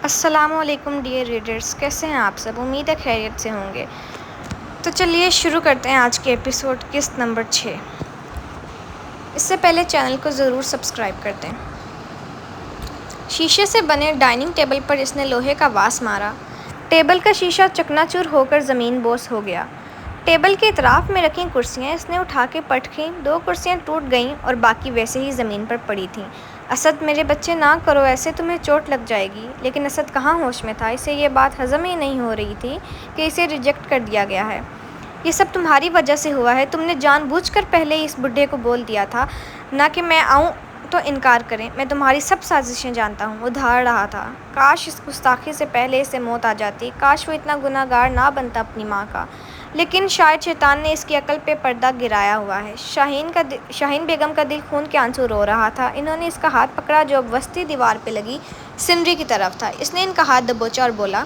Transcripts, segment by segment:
السلام علیکم dear readers, کیسے ہیں آپ سب؟ امید ہے خیریت سے ہوں گے۔ تو چلیے شروع کرتے ہیں آج کے ایپیسوڈ قسط نمبر 6۔ اس سے پہلے چینل کو ضرور سبسکرائب کر دیں۔ شیشے سے بنے ڈائننگ ٹیبل پر اس نے لوہے کا واس مارا۔ ٹیبل کا شیشہ چکنا چور ہو کر زمین بوس ہو گیا۔ ٹیبل کے اطراف میں رکھی کرسیاں اس نے اٹھا کے پٹکیں، 2 کرسیاں ٹوٹ گئیں اور باقی ویسے ہی زمین پر پڑی تھیں۔ اسد میرے بچے نہ کرو ایسے، تمہیں چوٹ لگ جائے گی۔ لیکن اسد کہاں ہوش میں تھا، اسے یہ بات ہضم ہی نہیں ہو رہی تھی کہ اسے ریجیکٹ کر دیا گیا ہے۔ یہ سب تمہاری وجہ سے ہوا ہے، تم نے جان بوجھ کر پہلے ہی اس بڈھے کو بول دیا تھا نہ کہ میں آؤں تو انکار کریں۔ میں تمہاری سب سازشیں جانتا ہوں۔ وہ دھاڑ رہا تھا، کاش اس گستاخی سے پہلے اسے موت آ جاتی، کاش وہ اتنا گناہ گار نہ بنتا اپنی ماں کا۔ لیکن شاید شیطان نے اس کی عقل پہ پردہ گرایا ہوا ہے۔ شاہین بیگم کا دل خون کے آنسو رو رہا تھا۔ انہوں نے اس کا ہاتھ پکڑا جو اب وسطی دیوار پہ لگی سینری کی طرف تھا۔ اس نے ان کا ہاتھ دبوچا اور بولا،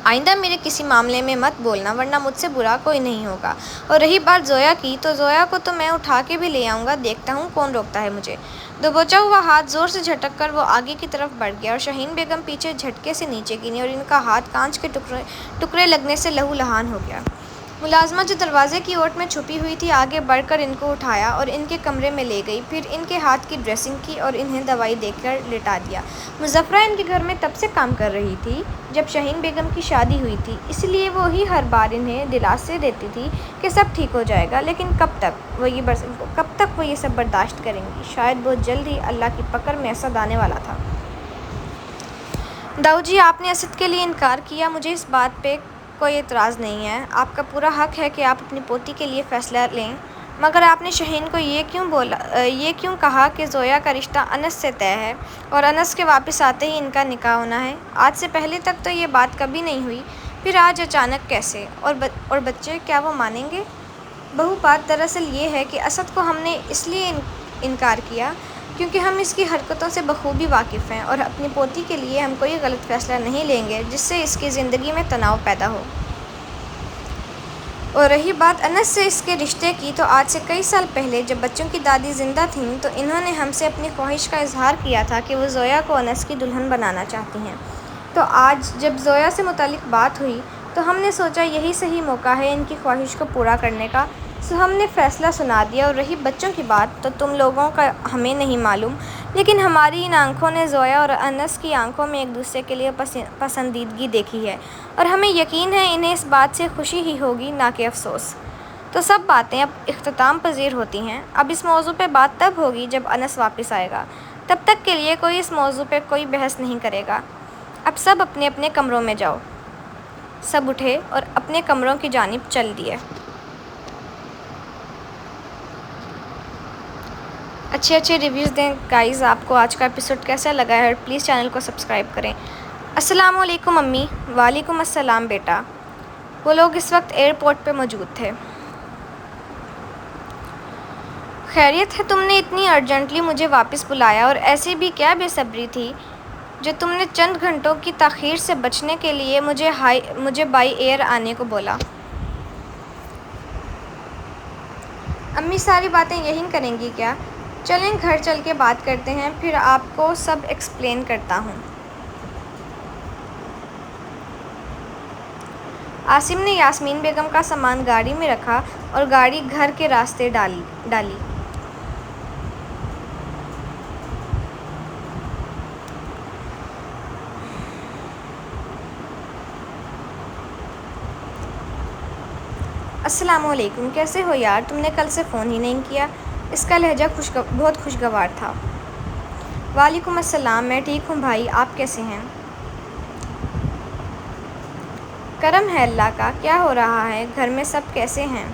آئندہ میرے کسی معاملے میں مت بولنا ورنہ مجھ سے برا کوئی نہیں ہوگا۔ اور رہی بات زویا کی، تو زویا کو تو میں اٹھا کے بھی لے آؤں گا، دیکھتا ہوں کون روکتا ہے مجھے۔ دبوچا ہوا ہاتھ زور سے جھٹک کر وہ آگے کی طرف بڑھ گیا اور شاہین بیگم پیچھے جھٹکے سے نیچے گریں اور ان کا ہاتھ کانچ کے ٹکڑے لگنے سے لہو لہان ہو گیا۔ ملازمہ جو دروازے کی اوٹ میں چھپی ہوئی تھی آگے بڑھ کر ان کو اٹھایا اور ان کے کمرے میں لے گئی، پھر ان کے ہاتھ کی ڈریسنگ کی اور انہیں دوائی دے کر لٹا دیا۔ مظفرہ ان کے گھر میں تب سے کام کر رہی تھی جب شاہین بیگم کی شادی ہوئی تھی، اس لیے وہی ہر بار انہیں دلاسے دیتی تھی کہ سب ٹھیک ہو جائے گا۔ لیکن کب تک وہ یہ سب برداشت کریں گی؟ شاید بہت جلد ہی اللہ کی پکڑ میں اسد آنے والا تھا۔ داؤ جی، آپ نے اسد کے لیے انکار کیا، مجھے اس بات پہ کوئی اعتراض نہیں ہے۔ آپ کا پورا حق ہے کہ آپ اپنی پوتی کے لیے فیصلہ لیں، مگر آپ نے شاہین کو یہ کیوں کہا کہ زویا کا رشتہ انس سے طے ہے اور انس کے واپس آتے ہی ان کا نکاح ہونا ہے؟ آج سے پہلے تک تو یہ بات کبھی نہیں ہوئی، پھر آج اچانک کیسے؟ اور بچے، کیا وہ مانیں گے؟ بہو، بات دراصل یہ ہے کہ اسد کو ہم نے اس لیے انکار کیا کیونکہ ہم اس کی حرکتوں سے بخوبی واقف ہیں اور اپنی پوتی کے لیے ہم کوئی غلط فیصلہ نہیں لیں گے جس سے اس کی زندگی میں تناؤ پیدا ہو۔ اور رہی بات انس سے اس کے رشتے کی، تو آج سے کئی سال پہلے جب بچوں کی دادی زندہ تھیں تو انہوں نے ہم سے اپنی خواہش کا اظہار کیا تھا کہ وہ زویا کو انس کی دلہن بنانا چاہتی ہیں۔ تو آج جب زویا سے متعلق بات ہوئی تو ہم نے سوچا یہی صحیح موقع ہے ان کی خواہش کو پورا کرنے کا، سو ہم نے فیصلہ سنا دیا۔ اور رہی بچوں کی بات، تو تم لوگوں کا ہمیں نہیں معلوم، لیکن ہماری ان آنکھوں نے زویا اور انس کی آنکھوں میں ایک دوسرے کے لیے پسندیدگی دیکھی ہے اور ہمیں یقین ہے انہیں اس بات سے خوشی ہی ہوگی نہ کہ افسوس۔ تو سب باتیں اب اختتام پذیر ہوتی ہیں۔ اب اس موضوع پہ بات تب ہوگی جب انس واپس آئے گا، تب تک کے لیے کوئی اس موضوع پہ کوئی بحث نہیں کرے گا۔ اب سب اپنے اپنے کمروں میں جاؤ۔ سب اٹھے اور اپنے کمروں کی جانب چل دیے۔ اچھے ریویوز دیں گائز۔ آپ کو آج کا ایپیسوڈ کیسا لگا ہے اور پلیز چینل کو سبسکرائب کریں۔ السلام علیکم امی۔ وعلیکم السلام بیٹا۔ وہ لوگ اس وقت ایئرپورٹ پہ موجود تھے۔ خیریت ہے؟ تم نے اتنی ارجنٹلی مجھے واپس بلایا، اور ایسی بھی کیا بے صبری تھی جو تم نے چند گھنٹوں کی تاخیر سے بچنے کے لیے مجھے بائی ایئر آنے کو بولا؟ امی ساری باتیں یہیں کریں گی کیا؟ چلیں گھر چل کے بات کرتے ہیں، پھر آپ کو سب ایکسپلین کرتا ہوں۔ عاصم نے یاسمین بیگم کا سامان گاڑی میں رکھا اور گاڑی گھر کے راستے ڈالی۔ السلام علیکم، کیسے ہو یار؟ تم نے کل سے فون ہی نہیں کیا۔ اس کا لہجہ بہت خوشگوار تھا۔ وعلیکم السلام، میں ٹھیک ہوں بھائی، آپ کیسے ہیں؟ کرم ہے اللہ کا۔ کیا ہو رہا ہے؟ گھر میں سب کیسے ہیں؟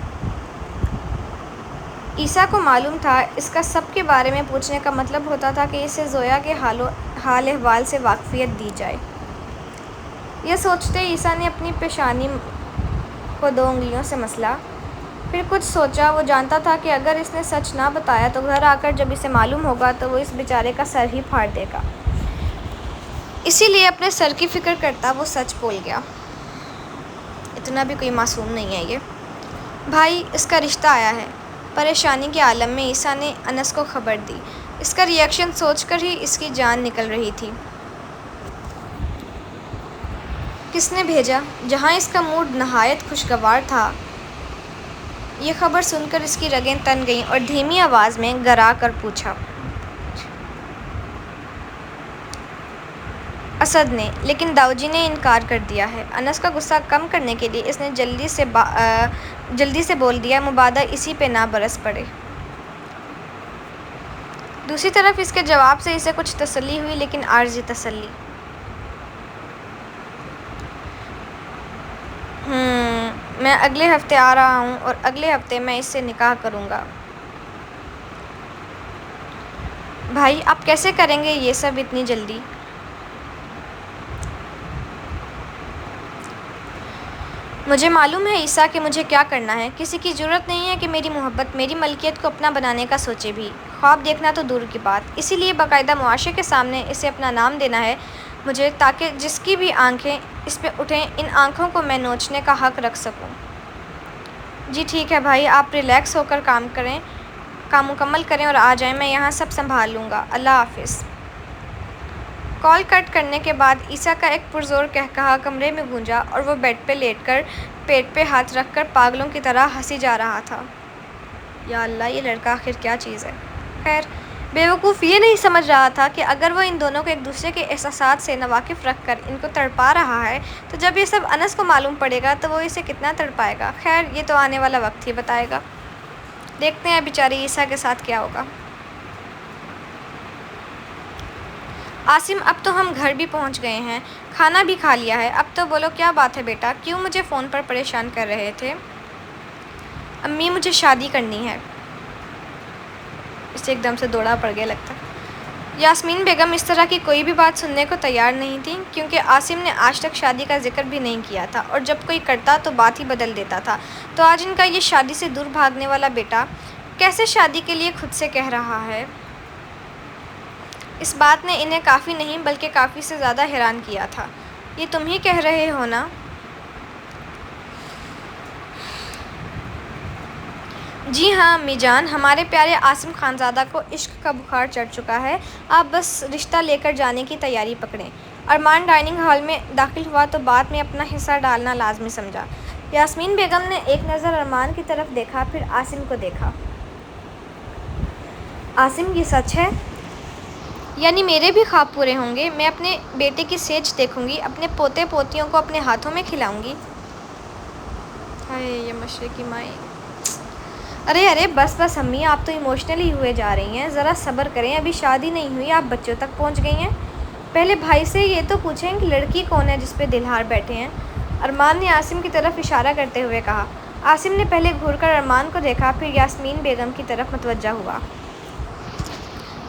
عیسیٰ کو معلوم تھا اس کا سب کے بارے میں پوچھنے کا مطلب ہوتا تھا کہ اسے زویا کے حال احوال سے واقفیت دی جائے۔ یہ سوچتے عیسیٰ نے اپنی پیشانی کو 2 انگلیوں سے مسلا، پھر کچھ سوچا۔ وہ جانتا تھا کہ اگر اس نے سچ نہ بتایا تو گھر آ کر جب اسے معلوم ہوگا تو وہ اس بیچارے کا سر ہی پھاڑ دے گا، اسی لیے اپنے سر کی فکر کرتا وہ سچ بول گیا۔ اتنا بھی کوئی معصوم نہیں ہے یہ۔ بھائی، اس کا رشتہ آیا ہے۔ پریشانی کے عالم میں عیسیٰ نے انس کو خبر دی۔ اس کا ری ایکشن سوچ کر ہی اس کی جان نکل رہی تھی۔ کس نے بھیجا؟ جہاں اس کا موڈ نہایت خوشگوار تھا، یہ خبر سن کر اس کی رگیں تن گئیں اور دھیمی آواز میں گرا کر پوچھا، اسد نے؟ لیکن داؤجی نے انکار کر دیا ہے۔ انس کا غصہ کم کرنے کے لیے اس نے جلدی سے بول دیا، مبادا اسی پہ نہ برس پڑے۔ دوسری طرف اس کے جواب سے اسے کچھ تسلی ہوئی، لیکن عارضی تسلی۔ میں اگلے ہفتے آ رہا ہوں اور اگلے ہفتے میں اس سے نکاح کروں گا۔ بھائی آپ کیسے کریں گے یہ سب اتنی جلدی؟ مجھے معلوم ہے عیسیٰ کہ مجھے کیا کرنا ہے۔ کسی کی ضرورت نہیں ہے کہ میری محبت، میری ملکیت کو اپنا بنانے کا سوچے بھی، خواب دیکھنا تو دور کی بات۔ اسی لیے باقاعدہ معاشرے کے سامنے اسے اپنا نام دینا ہے مجھے، تاکہ جس کی بھی آنکھیں اس پہ اٹھیں، ان آنکھوں کو میں نوچنے کا حق رکھ سکوں۔ جی ٹھیک ہے بھائی، آپ ریلیکس ہو کر کام مکمل کریں اور آ جائیں، میں یہاں سب سنبھال لوں گا، اللہ حافظ۔ کال کٹ کرنے کے بعد عیسیٰ کا ایک پرزور قہقہا کمرے میں گونجا اور وہ بیڈ پہ لیٹ کر پیٹ پہ ہاتھ رکھ کر پاگلوں کی طرح ہنسی جا رہا تھا۔ یا اللہ، یہ لڑکا آخر کیا چیز ہے؟ خیر، بیوقوف یہ نہیں سمجھ رہا تھا کہ اگر وہ ان دونوں کو ایک دوسرے کے احساسات سے ناواقف رکھ کر ان کو تڑپا رہا ہے تو جب یہ سب انس کو معلوم پڑے گا تو وہ اسے کتنا تڑپائے گا۔ خیر، یہ تو آنے والا وقت ہی بتائے گا۔ دیکھتے ہیں بیچارے عیسیٰ کے ساتھ کیا ہوگا۔ عاصم، اب تو ہم گھر بھی پہنچ گئے ہیں، کھانا بھی کھا لیا ہے، اب تو بولو کیا بات ہے بیٹا، کیوں مجھے فون پر پریشان کر رہے تھے؟ امی مجھے شادی کرنی ہے۔ اسے ایک دم سے دوڑا پڑ گیا لگتا۔ یاسمین بیگم اس طرح کی کوئی بھی بات سننے کو تیار نہیں تھی، کیونکہ عاصم نے آج تک شادی کا ذکر بھی نہیں کیا تھا، اور جب کوئی کرتا تو بات ہی بدل دیتا تھا۔ تو آج ان کا یہ شادی سے دور بھاگنے والا بیٹا کیسے شادی کے لیے خود سے کہہ رہا ہے؟ اس بات نے انہیں کافی نہیں بلکہ کافی سے زیادہ حیران کیا تھا۔ یہ تم ہی کہہ رہے ہو نا؟ جی ہاں امی جان، ہمارے پیارے عاصم خانزادہ کو عشق کا بخار چڑھ چکا ہے، آپ بس رشتہ لے کر جانے کی تیاری پکڑیں۔ ارمان ڈائننگ ہال میں داخل ہوا تو بات میں اپنا حصہ ڈالنا لازمی سمجھا۔ یاسمین بیگم نے ایک نظر ارمان کی طرف دیکھا، پھر عاصم کو دیکھا۔ عاصم، یہ سچ ہے؟ یعنی میرے بھی خواب پورے ہوں گے؟ میں اپنے بیٹے کی سیج دیکھوں گی، اپنے پوتے پوتیوں کو اپنے ہاتھوں میں کھلاؤں گی؟ ہائے یہ مشرقی مائی! ارے بس امی، آپ تو ایموشنلی ہوئے جا رہی ہیں، ذرا صبر کریں، ابھی شادی نہیں ہوئی، آپ بچوں تک پہنچ گئی ہیں۔ پہلے بھائی سے یہ تو پوچھیں کہ لڑکی کون ہے جس پہ دلہار بیٹھے ہیں؟ ارمان نے عاصم کی طرف اشارہ کرتے ہوئے کہا۔ عاصم نے پہلے گھور کر ارمان کو دیکھا، پھر یاسمین بیگم کی طرف متوجہ ہوا۔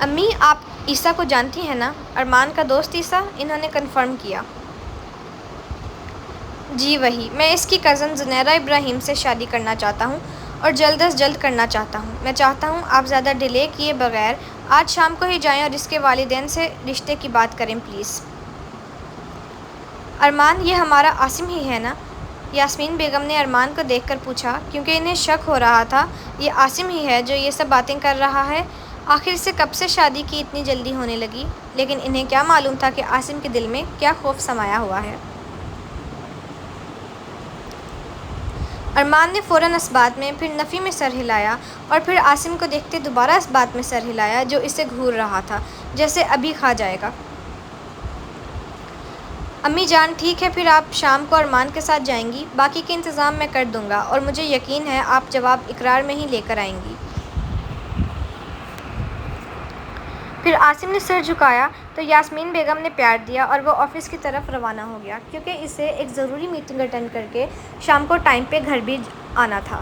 امی، آپ عیسیٰ کو جانتی ہیں نا؟ ارمان کا دوست عیسیٰ؟ انہوں نے کنفرم کیا۔ جی وہی، میں اس کی کزن زنیرہ ابراہیم سے شادی کرنا چاہتا ہوں، اور جلد از جلد کرنا چاہتا ہوں۔ میں چاہتا ہوں آپ زیادہ ڈیلے کیے بغیر آج شام کو ہی جائیں اور اس کے والدین سے رشتے کی بات کریں پلیز۔ ارمان، یہ ہمارا عاصم ہی ہے نا؟ یاسمین بیگم نے ارمان کو دیکھ کر پوچھا، کیونکہ انہیں شک ہو رہا تھا یہ عاصم ہی ہے جو یہ سب باتیں کر رہا ہے۔ آخر اس سے کب سے شادی کی اتنی جلدی ہونے لگی؟ لیکن انہیں کیا معلوم تھا کہ عاصم کے دل میں کیا خوف سمایا ہوا ہے۔ ارمان نے فوراً اس بات میں، پھر نفی میں سر ہلایا، اور پھر عاصم کو دیکھتے دوبارہ اس بات میں سر ہلایا جو اسے گھور رہا تھا، جیسے ابھی کھا جائے گا۔ امی جان ٹھیک ہے، پھر آپ شام کو ارمان کے ساتھ جائیں گی، باقی کے انتظام میں کر دوں گا، اور مجھے یقین ہے آپ جواب اقرار میں ہی لے کر آئیں گی۔ پھر عاصم نے سر جھکایا تو یاسمین بیگم نے پیار دیا اور وہ آفس کی طرف روانہ ہو گیا، کیونکہ اسے ایک ضروری میٹنگ اٹینڈ کر کے شام کو ٹائم پہ گھر بھی آنا تھا۔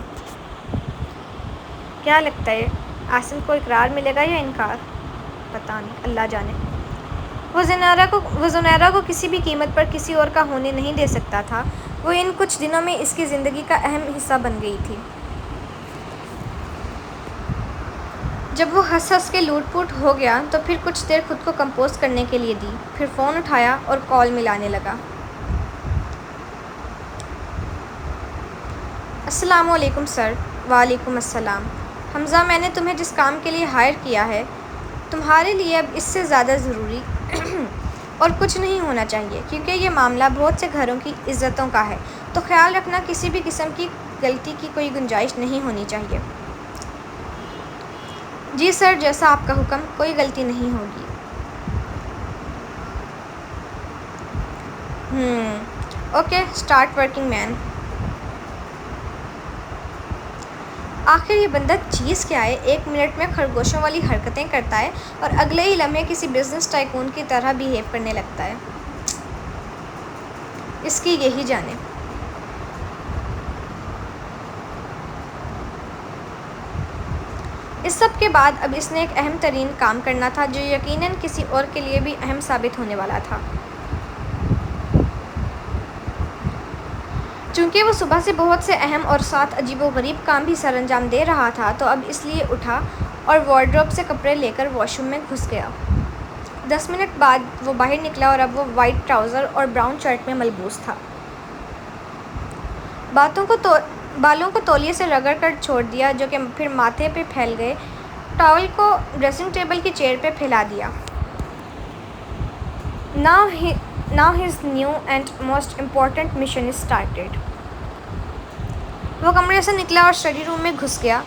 کیا لگتا ہے عاصم کو اقرار ملے گا یا انکار؟ پتہ نہیں، اللہ جانے۔ وہ زنیرہ کو کسی بھی قیمت پر کسی اور کا ہونے نہیں دے سکتا تھا، وہ ان کچھ دنوں میں اس کی زندگی کا اہم حصہ بن گئی تھی۔ جب وہ ہنس کے لوٹ پوٹ ہو گیا تو پھر کچھ دیر خود کو کمپوز کرنے کے لیے دی، پھر فون اٹھایا اور کال ملانے لگا۔ السلام علیکم سر۔ وعلیکم السلام۔ حمزہ، میں نے تمہیں جس کام کے لیے ہائر کیا ہے، تمہارے لیے اب اس سے زیادہ ضروری اور کچھ نہیں ہونا چاہیے کیونکہ یہ معاملہ بہت سے گھروں کی عزتوں کا ہے، تو خیال رکھنا کسی بھی قسم کی غلطی کی کوئی گنجائش نہیں ہونی چاہیے۔ جی سر، جیسا آپ کا حکم، کوئی غلطی نہیں ہوگی۔ اوکے، اسٹارٹ ورکنگ مین۔ آخر یہ بندہ چیز کیا ہے؟ 1 منٹ میں خرگوشوں والی حرکتیں کرتا ہے اور اگلے ہی لمحے کسی بزنس ٹائکون کی طرح بیہیو کرنے لگتا ہے۔ اس کی یہی جانے۔ اس سب کے بعد اب اس نے ایک اہم ترین کام کرنا تھا جو یقیناً کسی اور کے لیے بھی اہم ثابت ہونے والا تھا۔ چونکہ وہ صبح سے بہت سے اہم اور ساتھ عجیب و غریب کام بھی سر انجام دے رہا تھا، تو اب اس لیے اٹھا اور وارڈروب سے کپڑے لے کر واش روم میں گھس گیا۔ 10 منٹ بعد وہ باہر نکلا اور اب وہ وائٹ ٹراؤزر اور براؤن شرٹ میں ملبوس تھا۔ بالوں کو تولیے سے رگڑ کر چھوڑ دیا جو کہ پھر ماتھے پہ پھیل گئے۔ ٹاول کو ڈریسنگ ٹیبل کی چیئر پہ پھیلا دیا۔ Now his new and most important mission is started۔ وہ کمرے سے نکلا اور اسٹڈی روم میں گھس گیا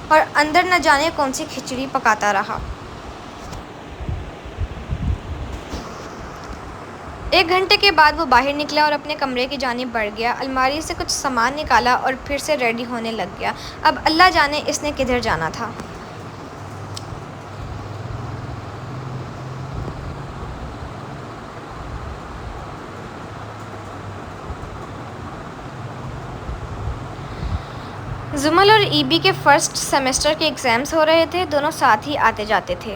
اور اندر نہ جانے کون سی کھچڑی پکاتا رہا۔ 1 گھنٹے کے بعد وہ باہر نکلا اور اپنے کمرے کی جانب بڑھ گیا، الماری سے کچھ سامان نکالا اور پھر سے ریڈی ہونے لگ گیا۔ اب اللہ جانے اس نے کدھر جانا تھا۔ زمل اور ای بی کے فرسٹ سیمسٹر کے ایگزامز ہو رہے تھے، دونوں ساتھ ہی آتے جاتے تھے۔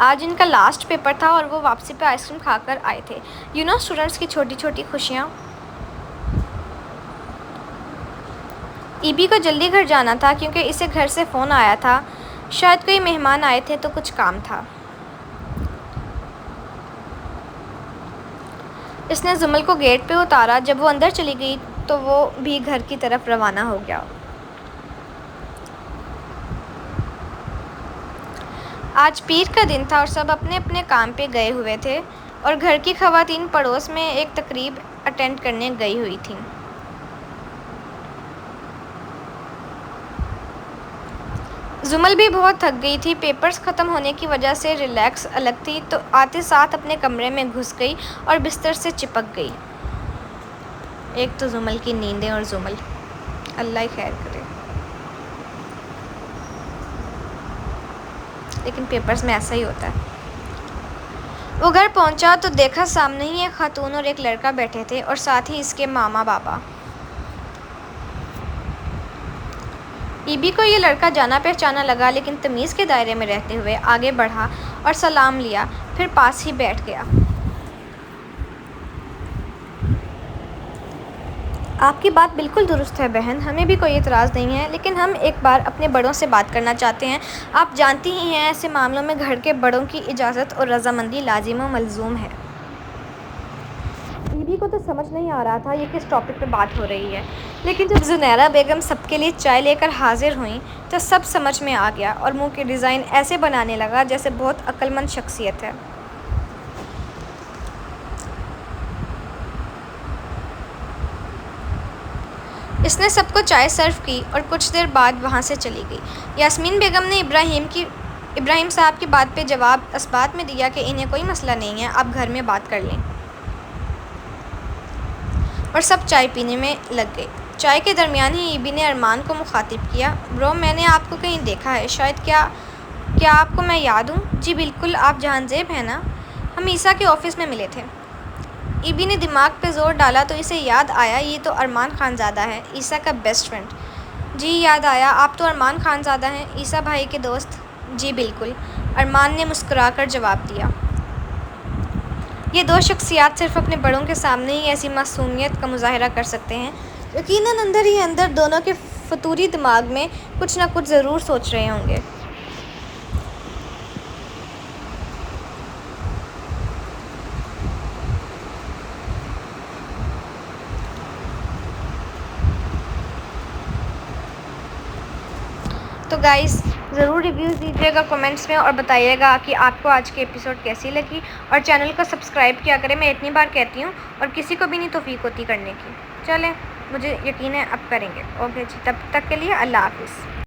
آج ان کا لاسٹ پیپر تھا اور وہ واپسی پہ آئس کریم کھا کر آئے تھے۔ اسٹوڈنٹس کی چھوٹی چھوٹی خوشیاں۔ ای بی کو جلدی گھر جانا تھا کیونکہ اسے گھر سے فون آیا تھا، شاید کوئی مہمان آئے تھے تو کچھ کام تھا۔ اس نے زمل کو گیٹ پہ اتارا، جب وہ اندر چلی گئی تو وہ بھی گھر کی طرف روانہ ہو گیا۔ آج پیر کا دن تھا اور سب اپنے اپنے کام پہ گئے ہوئے تھے اور گھر کی خواتین پڑوس میں ایک تقریب اٹینڈ کرنے گئی ہوئی تھیں۔ زمل بھی بہت تھک گئی تھی، پیپرز ختم ہونے کی وجہ سے ریلیکس الگ تھی، تو آتے ساتھ اپنے کمرے میں گھس گئی اور بستر سے چپک گئی۔ ایک تو زمل کی نیندیں اور زمل، اللہ ہی خیر کرے۔ لیکن پیپرز میں ایسا ہی ہوتا ہے۔ وہ گھر پہنچا تو دیکھا سامنے ہی ایک خاتون اور ایک لڑکا بیٹھے تھے اور ساتھ ہی اس کے ماما بابا۔ ای بی کو یہ لڑکا جانا پہچانا لگا، لیکن تمیز کے دائرے میں رہتے ہوئے آگے بڑھا اور سلام لیا، پھر پاس ہی بیٹھ گیا۔ آپ کی بات بالکل درست ہے بہن، ہمیں بھی کوئی اعتراض نہیں ہے، لیکن ہم ایک بار اپنے بڑوں سے بات کرنا چاہتے ہیں۔ آپ جانتی ہی ہیں ایسے معاملوں میں گھر کے بڑوں کی اجازت اور رضامندی لازم و ملزوم ہے۔ ای بی کو تو سمجھ نہیں آ رہا تھا یہ کس ٹاپک پہ بات ہو رہی ہے، لیکن جب زنیرہ بیگم سب کے لیے چائے لے کر حاضر ہوئیں تو سب سمجھ میں آ گیا اور منہ کے ڈیزائن ایسے بنانے لگا جیسے بہت عقل مند شخصیت ہے۔ اس نے سب کو چائے سرو کی اور کچھ دیر بعد وہاں سے چلی گئی۔ یاسمین بیگم نے ابراہیم صاحب کی بات پہ جواب اثبات میں دیا کہ انہیں کوئی مسئلہ نہیں ہے، آپ گھر میں بات کر لیں، اور سب چائے پینے میں لگ گئے۔ چائے کے درمیان ہی ای بی نے ارمان کو مخاطب کیا، برو میں نے آپ کو کہیں دیکھا ہے، شاید کیا آپ کو میں یاد ہوں؟ جی بالکل، آپ جہان زیب ہیں نا، ہم عیسیٰ کے آفس میں ملے تھے۔ ای بی نے دماغ پہ زور ڈالا تو اسے یاد آیا یہ تو ارمان خان زادہ ہے، عیسیٰ کا بیسٹ فرینڈ۔ جی یاد آیا، آپ تو ارمان خان زادہ ہیں، عیسیٰ بھائی کے دوست۔ جی بالکل، ارمان نے مسکرا کر جواب دیا۔ یہ دو شخصیات صرف اپنے بڑوں کے سامنے ہی ایسی معصومیت کا مظاہرہ کر سکتے ہیں، یقیناً اندر ہی اندر دونوں کے فطوری دماغ میں کچھ نہ کچھ ضرور سوچ رہے ہوں گے۔ تو گائز ضرور ریویوز دیجیے گا کمنٹس میں اور بتائیے گا کہ آپ کو آج کی ایپیسوڈ کیسی لگی، اور چینل کو سبسکرائب کیا کریں، میں اتنی بار کہتی ہوں اور کسی کو بھی نہیں توفیق ہوتی کرنے کی۔ چلیں، مجھے یقین ہے اب کریں گے۔ اوکے جی، تب تک کے لیے اللہ حافظ۔